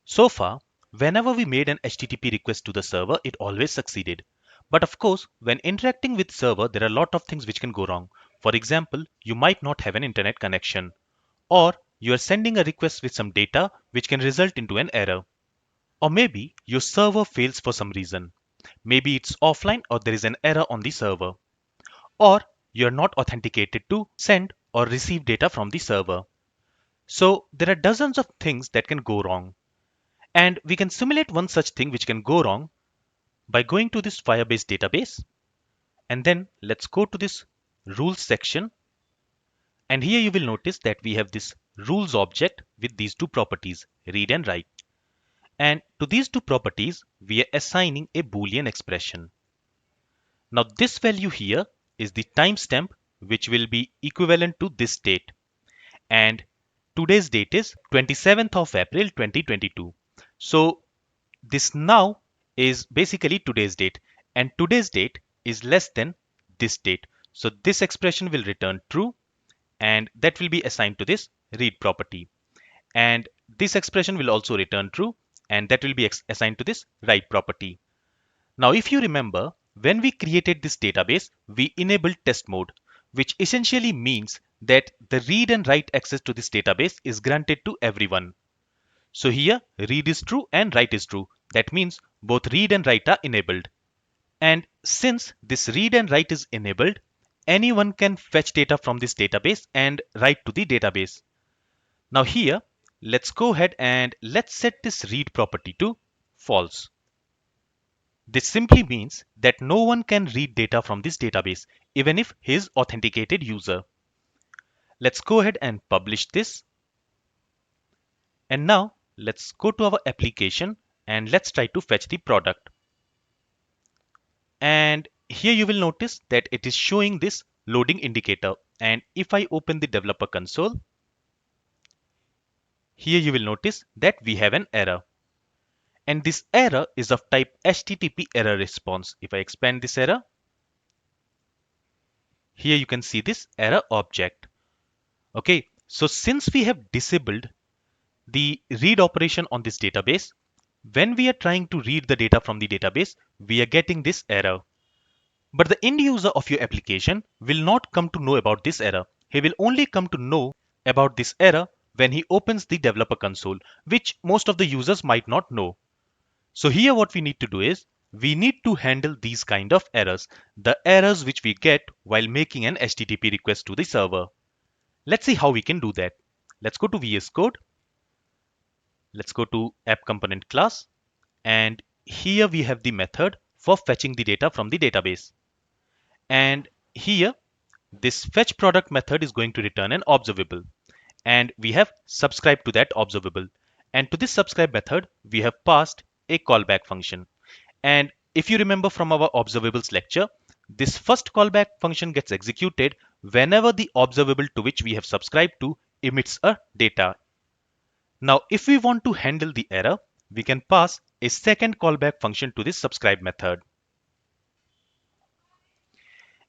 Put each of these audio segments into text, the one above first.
So far, whenever we made an HTTP request to the server, it always succeeded. But of course, when interacting with server, there are a lot of things which can go wrong. For example, you might not have an internet connection, or you are sending a request with some data which can result into an error. Or maybe your server fails for some reason. Maybe it's offline or there is an error on the server. Or you're not authenticated to send or receive data from the server. So there are dozens of things that can go wrong. And we can simulate one such thing which can go wrong by going to this Firebase database. And then let's go to this rules section. And here you will notice that we have this rules object with these two properties, read and write. And to these two properties, we are assigning a Boolean expression. Now this value here is the timestamp which will be equivalent to this date. And today's date is 27th of April 2022. So this now is basically today's date, and today's date is less than this date. So this expression will return true, and that will be assigned to this read property. And this expression will also return true, and that will be assigned to this write property. Now, if you remember, when we created this database, we enabled test mode, which essentially means that the read and write access to this database is granted to everyone. So here, read is true and write is true. That means both read and write are enabled. And since this read and write is enabled, anyone can fetch data from this database and write to the database. Now here, let's go ahead and let's set this read property to false. This simply means that no one can read data from this database, even if he is authenticated user. Let's go ahead and publish this. And now let's go to our application and let's try to fetch the product. And here you will notice that it is showing this loading indicator. And if I open the developer console, here you will notice that we have an error. And this error is of type HTTP error response. If I expand this error, here you can see this error object. Okay, so since we have disabled the read operation on this database, when we are trying to read the data from the database, we are getting this error. But the end user of your application will not come to know about this error. He will only come to know about this error when he opens the developer console, which most of the users might not know. So here what we need to do is, we need to handle these kind of errors, the errors which we get while making an HTTP request to the server. Let's see how we can do that. Let's go to VS Code. Let's go to app component class. And here we have the method for fetching the data from the database. And here, this fetch product method is going to return an observable. And we have subscribed to that observable. And to this subscribe method, we have passed a callback function. And if you remember from our observables lecture, this first callback function gets executed whenever the observable to which we have subscribed to emits a data. Now, if we want to handle the error, we can pass a second callback function to this subscribe method.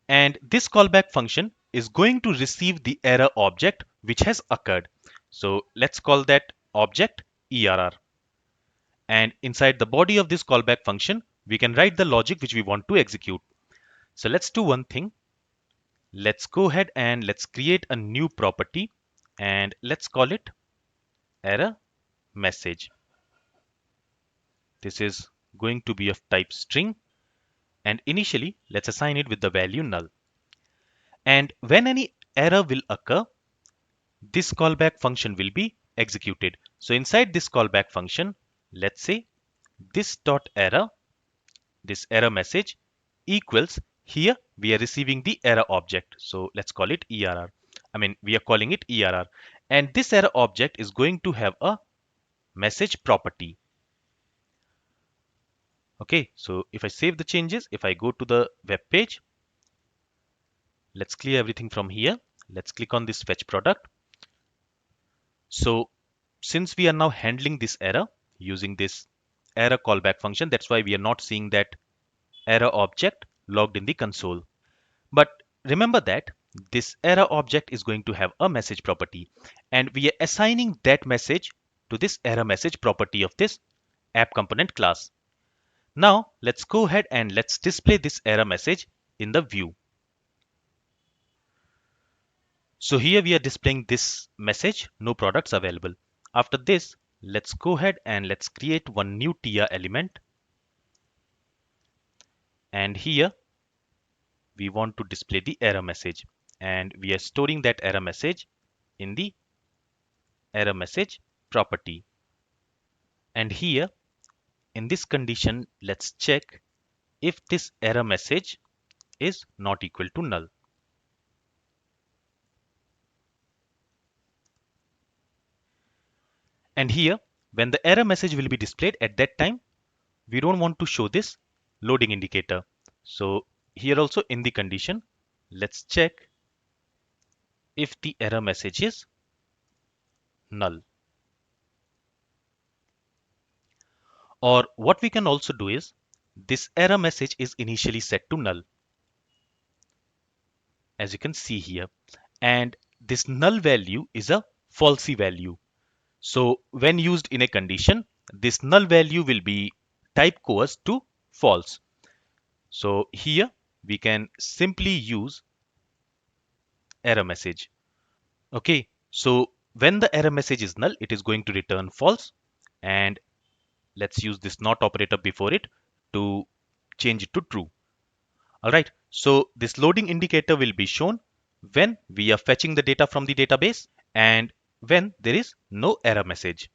And this callback function is going to receive the error object which has occurred. So let's call that object ERR. And inside the body of this callback function, we can write the logic which we want to execute. So let's do one thing. Let's go ahead and let's create a new property and let's call it error message. This is going to be of type string, and initially let's assign it with the value null. And when any error will occur, this callback function will be executed. So inside this callback function, let's say this dot error, this error message equals, here we are receiving the error object. So let's call it ERR. We are calling it ERR. And this error object is going to have a message property. Okay, so if I save the changes, if I go to the web page, let's clear everything from here. Let's click on this fetch product. So since we are now handling this error using this error callback function, that's why we are not seeing that error object logged in the console. But remember that this error object is going to have a message property, and we are assigning that message to this error message property of this app component class. Now let's go ahead and let's display this error message in the view. So here we are displaying this message, no products available. After this, let's go ahead and let's create one new TR element. And here we want to display the error message, and we are storing that error message in the error message property. And here in this condition, let's check if this error message is not equal to null. And here, when the error message will be displayed at that time, we don't want to show this loading indicator. So here also in the condition, let's check if the error message is null. Or what we can also do is, this error message is initially set to null, as you can see here. And this null value is a falsy value. So when used in a condition, this null value will be type coerced to false. So here we can simply use error message. Okay, so when the error message is null, it is going to return false. And let's use this not operator before it to change it to true. All right, so this loading indicator will be shown when we are fetching the data from the database and when there is no error message.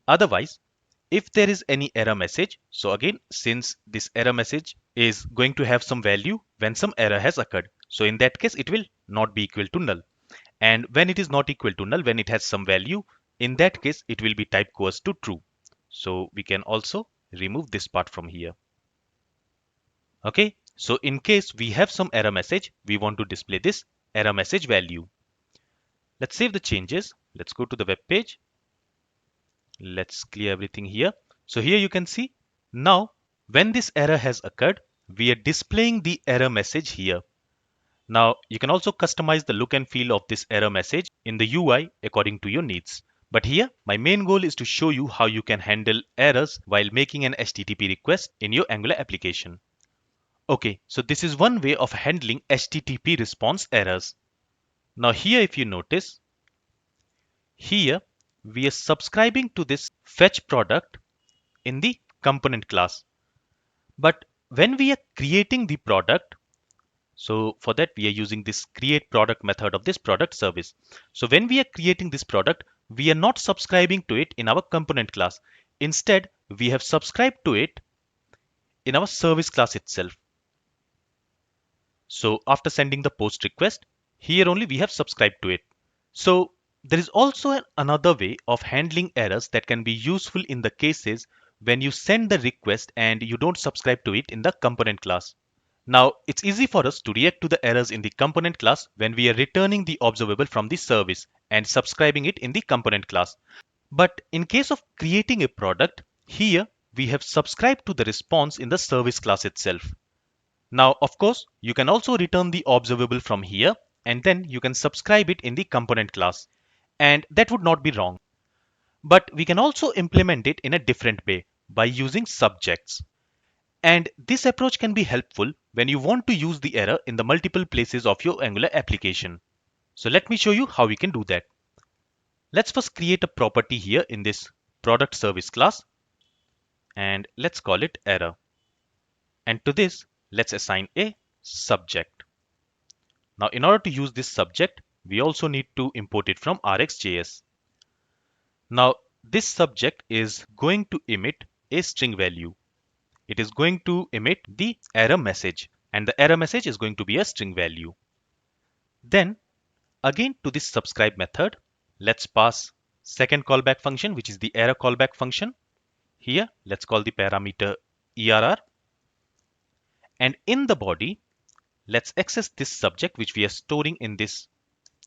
Otherwise, if there is any error message, so again, since this error message is going to have some value when some error has occurred, so in that case, it will not be equal to null. And when it is not equal to null, when it has some value, in that case, it will be type coerced to true. So we can also remove this part from here. Okay, so in case we have some error message, we want to display this error message value. Let's save the changes. Let's go to the web page. Let's clear everything here. So here you can see now when this error has occurred, we are displaying the error message here. Now you can also customize the look and feel of this error message in the UI according to your needs. But here my main goal is to show you how you can handle errors while making an HTTP request in your Angular application. Okay, so this is one way of handling HTTP response errors. Now here if you notice, here we are subscribing to this fetch product in the component class. But when we are creating the product, so for that we are using this create product method of this product service. So when we are creating this product, we are not subscribing to it in our component class. Instead, we have subscribed to it in our service class itself. So after sending the post request, here only we have subscribed to it. So there is also another way of handling errors that can be useful in the cases when you send the request and you don't subscribe to it in the component class. Now, it's easy for us to react to the errors in the component class when we are returning the observable from the service and subscribing it in the component class. But in case of creating a product, here we have subscribed to the response in the service class itself. Now, of course, you can also return the observable from here and then you can subscribe it in the component class. And that would not be wrong. But we can also implement it in a different way by using subjects. And this approach can be helpful when you want to use the error in the multiple places of your Angular application. So let me show you how we can do that. Let's first create a property here in this product service class and let's call it error. And to this, let's assign a subject. Now, in order to use this subject, we also need to import it from RxJS. Now, this subject is going to emit a string value. It is going to emit the error message, and the error message is going to be a string value. Then, again to this subscribe method, let's pass second callback function, which is the error callback function. Here, let's call the parameter ERR. And in the body, let's access this subject, which we are storing in this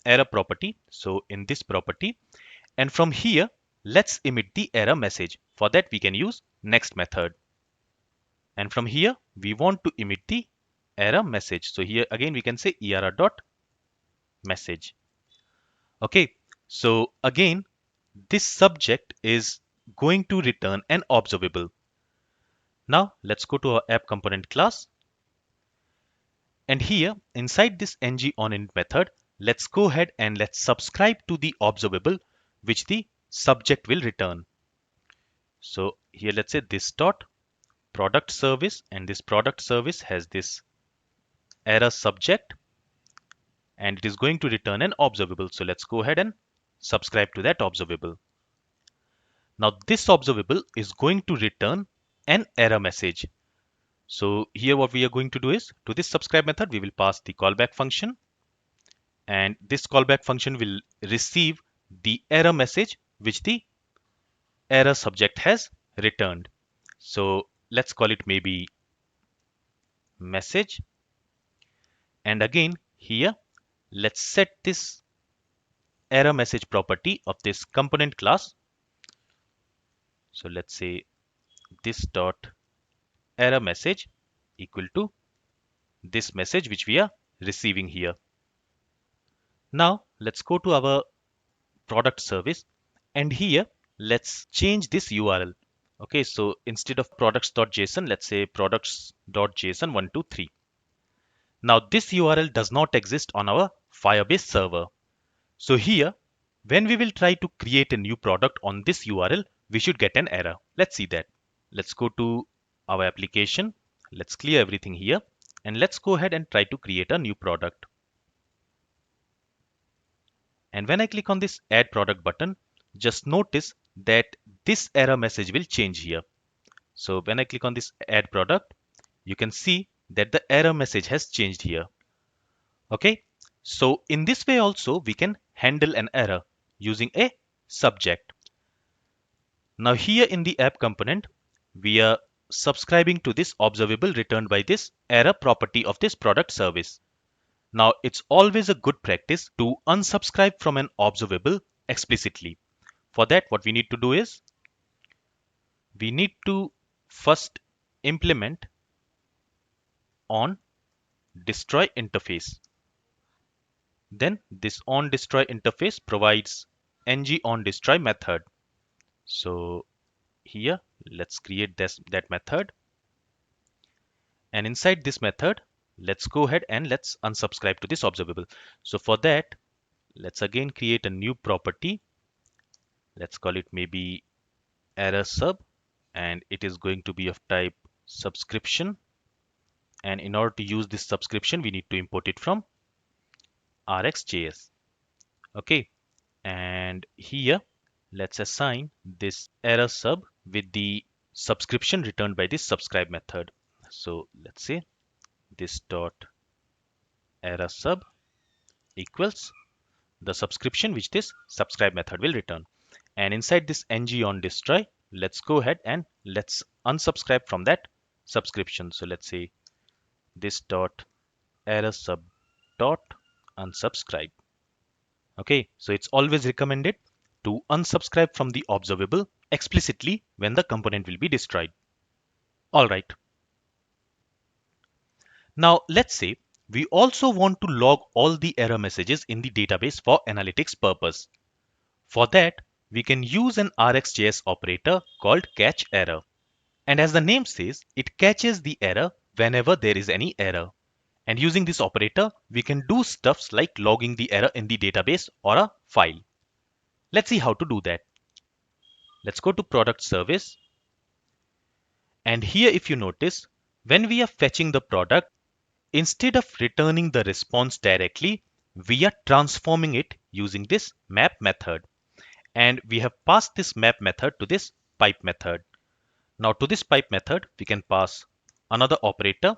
error property. So in this property, and from here, let's emit the error message. For that, we can use next method. And from here, we want to emit the error message. So here again, we can say error.message. Okay, so again, this subject is going to return an observable. Now let's go to our app component class. And here inside this ngOnInt method, let's go ahead and let's subscribe to the observable which the subject will return. So here let's say this dot product service, and this product service has this error subject and it is going to return an observable. So let's go ahead and subscribe to that observable. Now this observable is going to return an error message. So here what we are going to do is, to this subscribe method we will pass the callback function, and this callback function will receive the error message which the error subject has returned. So let's call it maybe message, and again here let's set this error message property of this component class. So let's say this dot error message equal to this message which we are receiving here. Now let's go to our product service, and here let's change this URL. Okay, so instead of products.json, let's say products.json 123. Now this URL does not exist on our Firebase server. So here, when we will try to create a new product on this URL, we should get an error. Let's see that. Let's go to our application. Let's clear everything here, and let's go ahead and try to create a new product. And when I click on this add product button, just notice that this error message will change here. So when I click on this add product, you can see that the error message has changed here. Okay, so in this way also we can handle an error using a subject. Now here in the app component, we are subscribing to this observable returned by this error property of this product service. Now it's always a good practice to unsubscribe from an observable explicitly. For that, what we need to do is, we need to first implement on destroy interface. Then this on destroy interface provides ngOnDestroy method. So here let's create that method, and inside this method let's go ahead and let's unsubscribe to this observable. So for that, let's again create a new property. Let's call it maybe error sub, and it is going to be of type subscription, and in order to use this subscription we need to import it from RxJS. Okay, and here let's assign this error sub with the subscription returned by this subscribe method. So let's say this dot error sub equals the subscription which this subscribe method will return, and inside this ngOnDestroy, let's go ahead and let's unsubscribe from that subscription. So let's say this dot error sub dot unsubscribe. Okay, so it's always recommended to unsubscribe from the observable explicitly when the component will be destroyed. All right. Now let's say we also want to log all the error messages in the database for analytics purpose. For that, we can use an RxJS operator called catchError. And as the name says, it catches the error whenever there is any error. And using this operator, we can do stuffs like logging the error in the database or a file. Let's see how to do that. Let's go to product service. And here if you notice, when we are fetching the product, instead of returning the response directly, we are transforming it using this map method. And we have passed this map method to this pipe method. Now to this pipe method, we can pass another operator.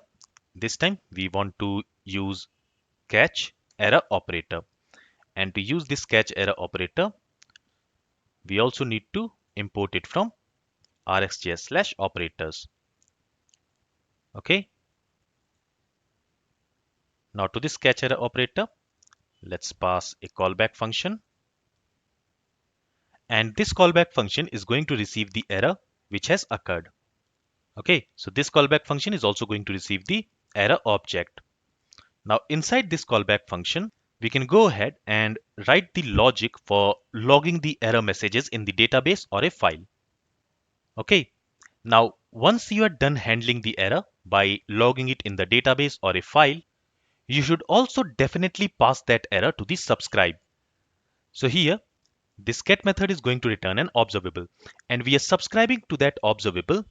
This time we want to use catchError operator. And to use this catchError operator, we also need to import it from RxJS/operators. Okay. Now to this catchError operator, let's pass a callback function. And this callback function is going to receive the error which has occurred. Okay, so this callback function is also going to receive the error object. Now inside this callback function, we can go ahead and write the logic for logging the error messages in the database or a file. Okay, now once you are done handling the error by logging it in the database or a file, you should also definitely pass that error to the subscribe. So here, this get method is going to return an observable, and we are subscribing to that observable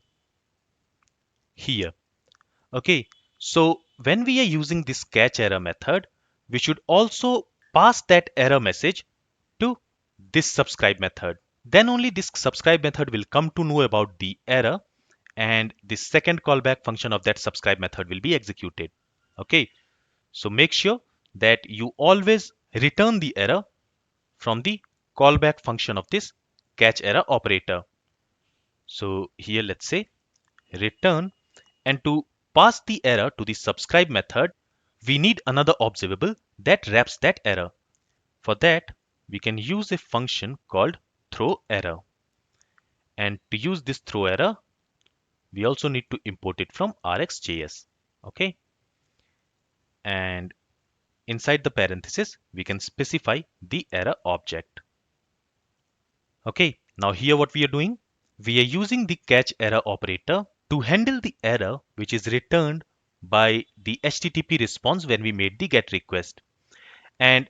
here. Okay, so when we are using this catchError method, we should also pass that error message to this subscribe method. Then only this subscribe method will come to know about the error, and the second callback function of that subscribe method will be executed. Okay, so make sure that you always return the error from the callback function of this catchError operator. So here let's say return, and to pass the error to the subscribe method, we need another observable that wraps that error. For that, we can use a function called throwerror. And to use this throwerror, we also need to import it from RxJS. Okay. And inside the parenthesis, we can specify the error object. Okay. Now here what we are doing, we are using the catchError operator to handle the error which is returned by the HTTP response when we made the GET request. And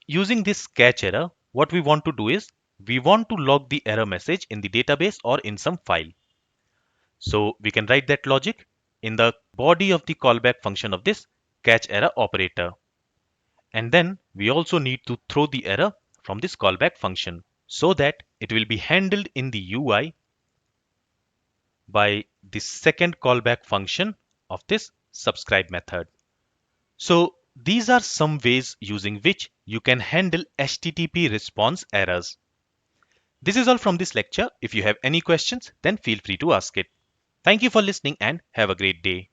using this catchError, what we want to do is we want to log the error message in the database or in some file. So we can write that logic in the body of the callback function of this catchError operator. And then we also need to throw the error from this callback function so that it will be handled in the UI by the second callback function of this subscribe method. So these are some ways using which you can handle HTTP response errors. This is all from this lecture. If you have any questions, then feel free to ask it. Thank you for listening and have a great day.